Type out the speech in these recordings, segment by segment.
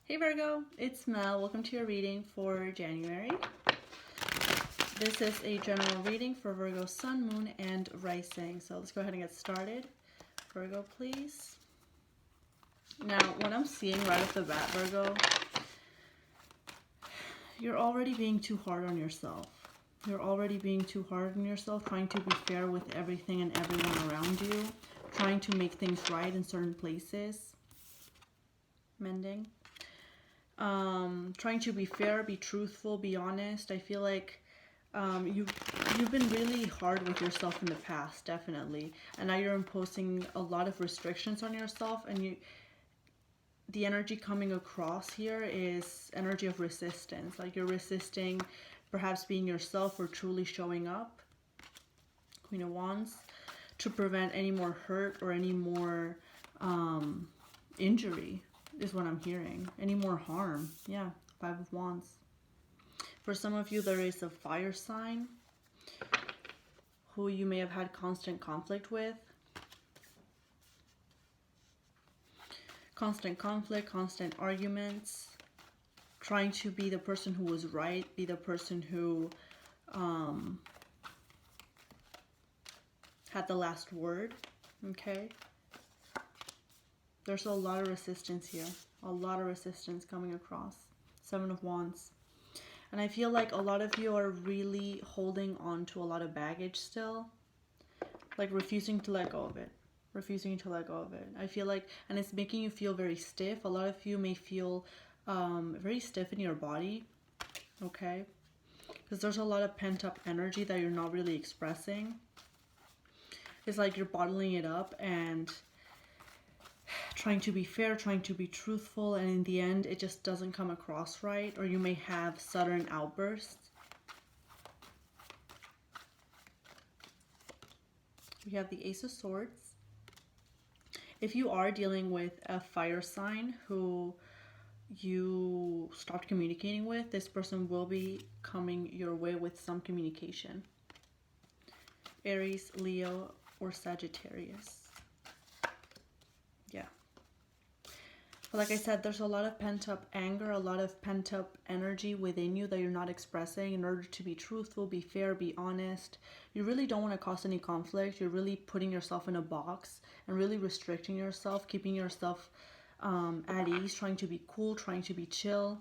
Hey Virgo, it's Mel. Welcome to your reading for January. This is a general reading for Virgo Sun, Moon, and Rising. So let's go ahead and get started. Virgo, please. Now, what I'm seeing right off the bat, Virgo, you're already being too hard on yourself. You're already being too hard on yourself, trying to be fair with everything and everyone around you, trying to make things right in certain places. Mending. Trying to be fair, be truthful, be honest. I feel like you've been really hard with yourself in the past, definitely, and now you're imposing a lot of restrictions on yourself, and the energy coming across here is energy of resistance. Like you're resisting perhaps being yourself or truly showing up. Queen of Wands, to prevent any more hurt or any more injury is what I'm hearing. Any more harm. Yeah, Five of Wands. For some of you, there is a fire sign who you may have had constant conflict with. Constant conflict, constant arguments. Trying to be the person who was right, be the person who had the last word. Okay? There's a lot of resistance here. A lot of resistance coming across. Seven of Wands. And I feel like a lot of you are really holding on to a lot of baggage still. Like refusing to let go of it. Refusing to let go of it. I feel like, and it's making you feel very stiff. A lot of you may feel very stiff in your body. Okay? Because there's a lot of pent up energy that you're not really expressing. It's like you're bottling it up and trying to be fair, trying to be truthful, and in the end it just doesn't come across right, or you may have sudden outbursts. We have the Ace of Swords. If you are dealing with a fire sign who you stopped communicating with, this person will be coming your way with some communication. Aries, Leo, or Sagittarius. Yeah. But like I said, there's a lot of pent-up anger, a lot of pent-up energy within you that you're not expressing in order to be truthful, be fair, be honest. You really don't want to cause any conflict. You're really putting yourself in a box and really restricting yourself, keeping yourself at ease, trying to be cool, trying to be chill.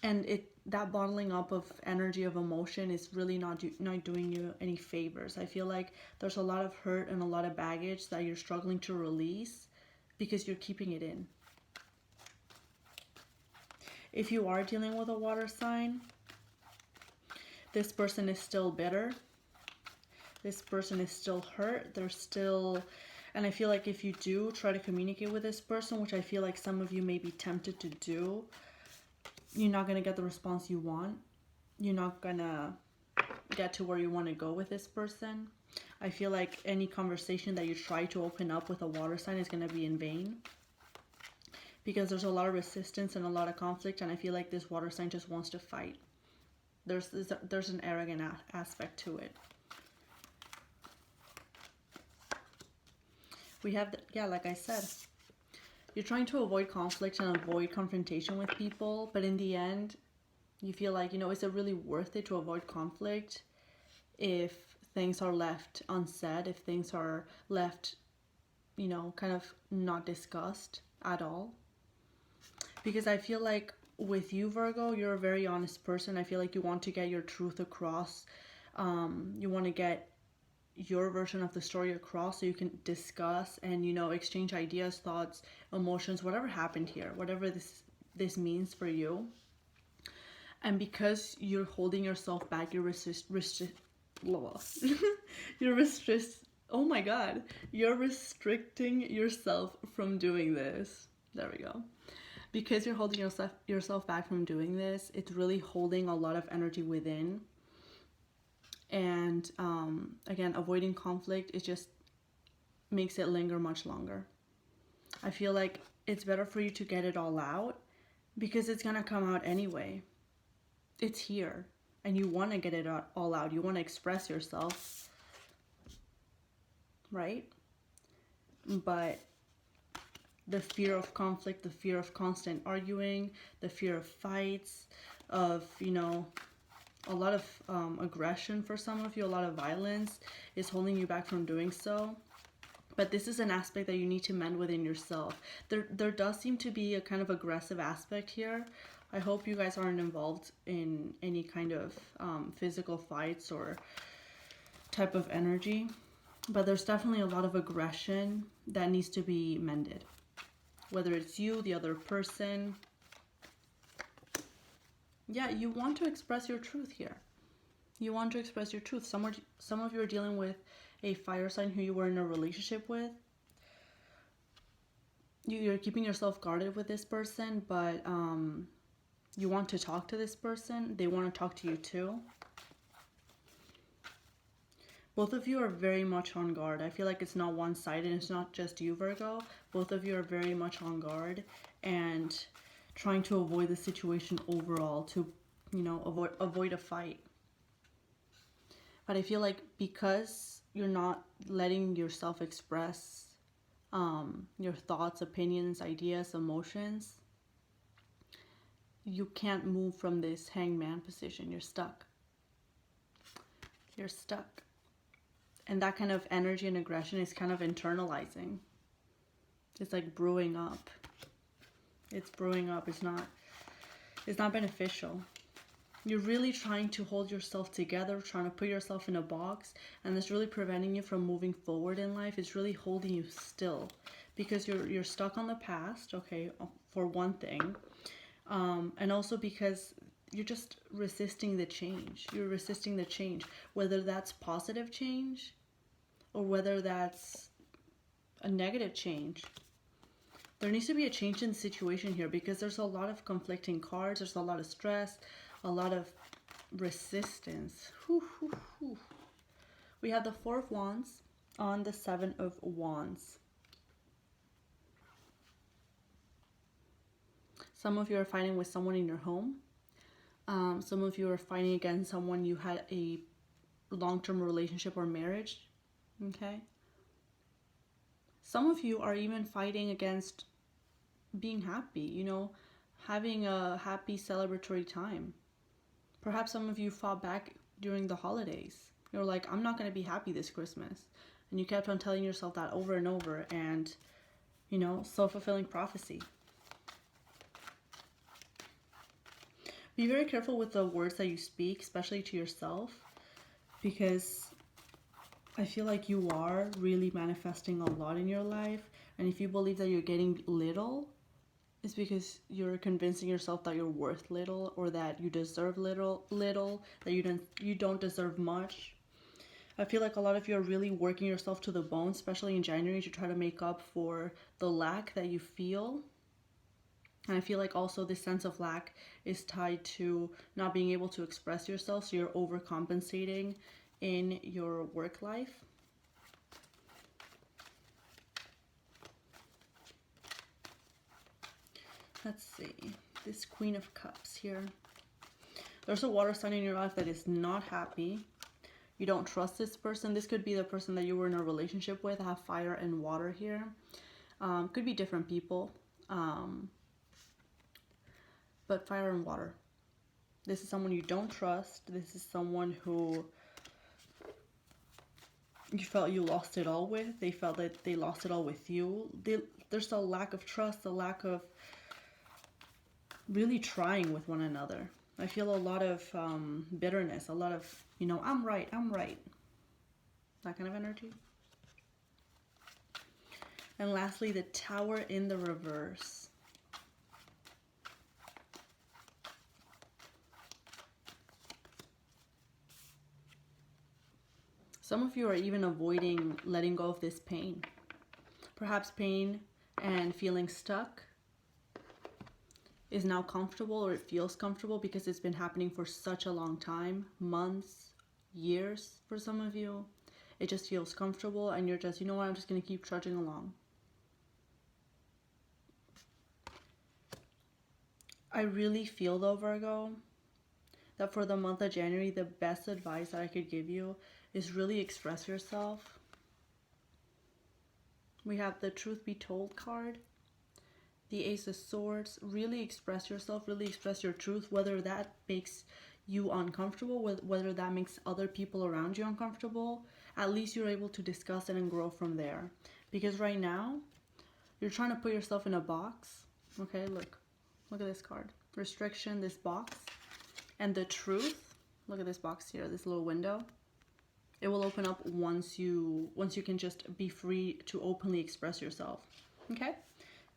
And that bottling up of energy, of emotion, is really not doing you any favors. I feel like there's a lot of hurt and a lot of baggage that you're struggling to release because you're keeping it in. If you are dealing with a water sign, this person is still bitter. This person is still hurt. They're still... And I feel like if you do try to communicate with this person, which I feel like some of you may be tempted to do, you're not going to get the response you want. You're not going to get to where you want to go with this person. I feel like any conversation that you try to open up with a water sign is going to be in vain. Because there's a lot of resistance and a lot of conflict, and I feel like this water sign just wants to fight. There's an arrogant aspect to it. We have, yeah, like I said, you're trying to avoid conflict and avoid confrontation with people, but in the end, you feel like, is it really worth it to avoid conflict if things are left unsaid, if things are left, kind of not discussed at all? Because I feel like with you, Virgo, you're a very honest person. I feel like you want to get your truth across. You want to get your version of the story across so you can discuss and exchange ideas, thoughts, emotions, whatever happened here, whatever this means for you. And because you're holding yourself back, you're oh my god, you're restricting yourself from doing this. There we go. Because you're holding yourself back from doing this, it's really holding a lot of energy within. And again, avoiding conflict, it just makes it linger much longer. I feel like it's better for you to get it all out because it's going to come out anyway. It's here and you want to get it all out. You want to express yourself, right? But the fear of conflict, the fear of constant arguing, the fear of fights, of, you know, a lot of aggression for some of you, a lot of violence is holding you back from doing so. But this is an aspect that you need to mend within yourself. There does seem to be a kind of aggressive aspect here. I hope you guys aren't involved in any kind of physical fights or type of energy. But there's definitely a lot of aggression that needs to be mended. Whether it's you, the other person. Yeah, you want to express your truth here. You want to express your truth. Some of you are dealing with a fire sign who you were in a relationship with. You're keeping yourself guarded with this person, but you want to talk to this person. They want to talk to you too. Both of you are very much on guard. I feel like it's not one-sided. It's not just you, Virgo. Both of you are very much on guard and trying to avoid the situation overall, to, you know, avoid a fight. But I feel like because you're not letting yourself express your thoughts, opinions, ideas, emotions, you can't move from this hangman position. You're stuck. You're stuck. And that kind of energy and aggression is kind of internalizing. It's like brewing up. It's brewing up. It's not beneficial. You're really trying to hold yourself together, trying to put yourself in a box, and it's really preventing you from moving forward in life. It's really holding you still because you're stuck on the past, okay, for one thing. And also because you're just resisting the change. You're resisting the change, whether that's positive change or whether that's a negative change. There needs to be a change in the situation here because there's a lot of conflicting cards. There's a lot of stress, a lot of resistance. We have the Four of Wands on the Seven of Wands. Some of you are fighting with someone in your home. Some of you are fighting against someone you had a long-term relationship or marriage. Okay. Some of you are even fighting against being happy, you know, having a happy celebratory time. Perhaps some of you fought back during the holidays. You're like, I'm not going to be happy this Christmas. And you kept on telling yourself that over and over, and, you know, self-fulfilling prophecy. Be very careful with the words that you speak, especially to yourself, because I feel like you are really manifesting a lot in your life. And if you believe that you're getting little, it's because you're convincing yourself that you're worth little, or that you deserve little, that you don't deserve much. I feel like a lot of you are really working yourself to the bone, especially in January, to try to make up for the lack that you feel. And I feel like also this sense of lack is tied to not being able to express yourself, so you're overcompensating in your work life. Let's see, this Queen of Cups here. There's a water sign in your life that is not happy. You don't trust this person. This could be the person that you were in a relationship with. I have fire and water here. Could be different people. But fire and water. This is someone you don't trust. This is someone who you felt you lost it all with. They felt that they lost it all with you. There's a lack of trust, a lack of really trying with one another. I feel a lot of bitterness, a lot of, you know, I'm right. That kind of energy. And lastly, the Tower in the reverse. Some of you are even avoiding letting go of this pain. Perhaps pain and feeling stuck is now comfortable, or it feels comfortable because it's been happening for such a long time, months, years for some of you. It just feels comfortable and you're just, you know what, I'm just going to keep trudging along. I really feel though, Virgo, that for the month of January, the best advice that I could give you is really express yourself. We have the Truth Be Told card. the Ace of Swords. Really express yourself, really express your truth, whether that makes you uncomfortable, whether that makes other people around you uncomfortable. At least you're able to discuss it and grow from there. Because right now, you're trying to put yourself in a box. Okay, look at this card. Restriction, this box. And the truth, look at this box here, this little window. It will open up once you can just be free to openly express yourself. Okay?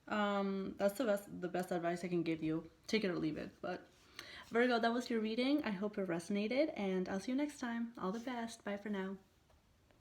That's the best advice I can give you. Take it or leave it. But Virgo, that was your reading. I hope it resonated, and I'll see you next time. All the best. Bye for now.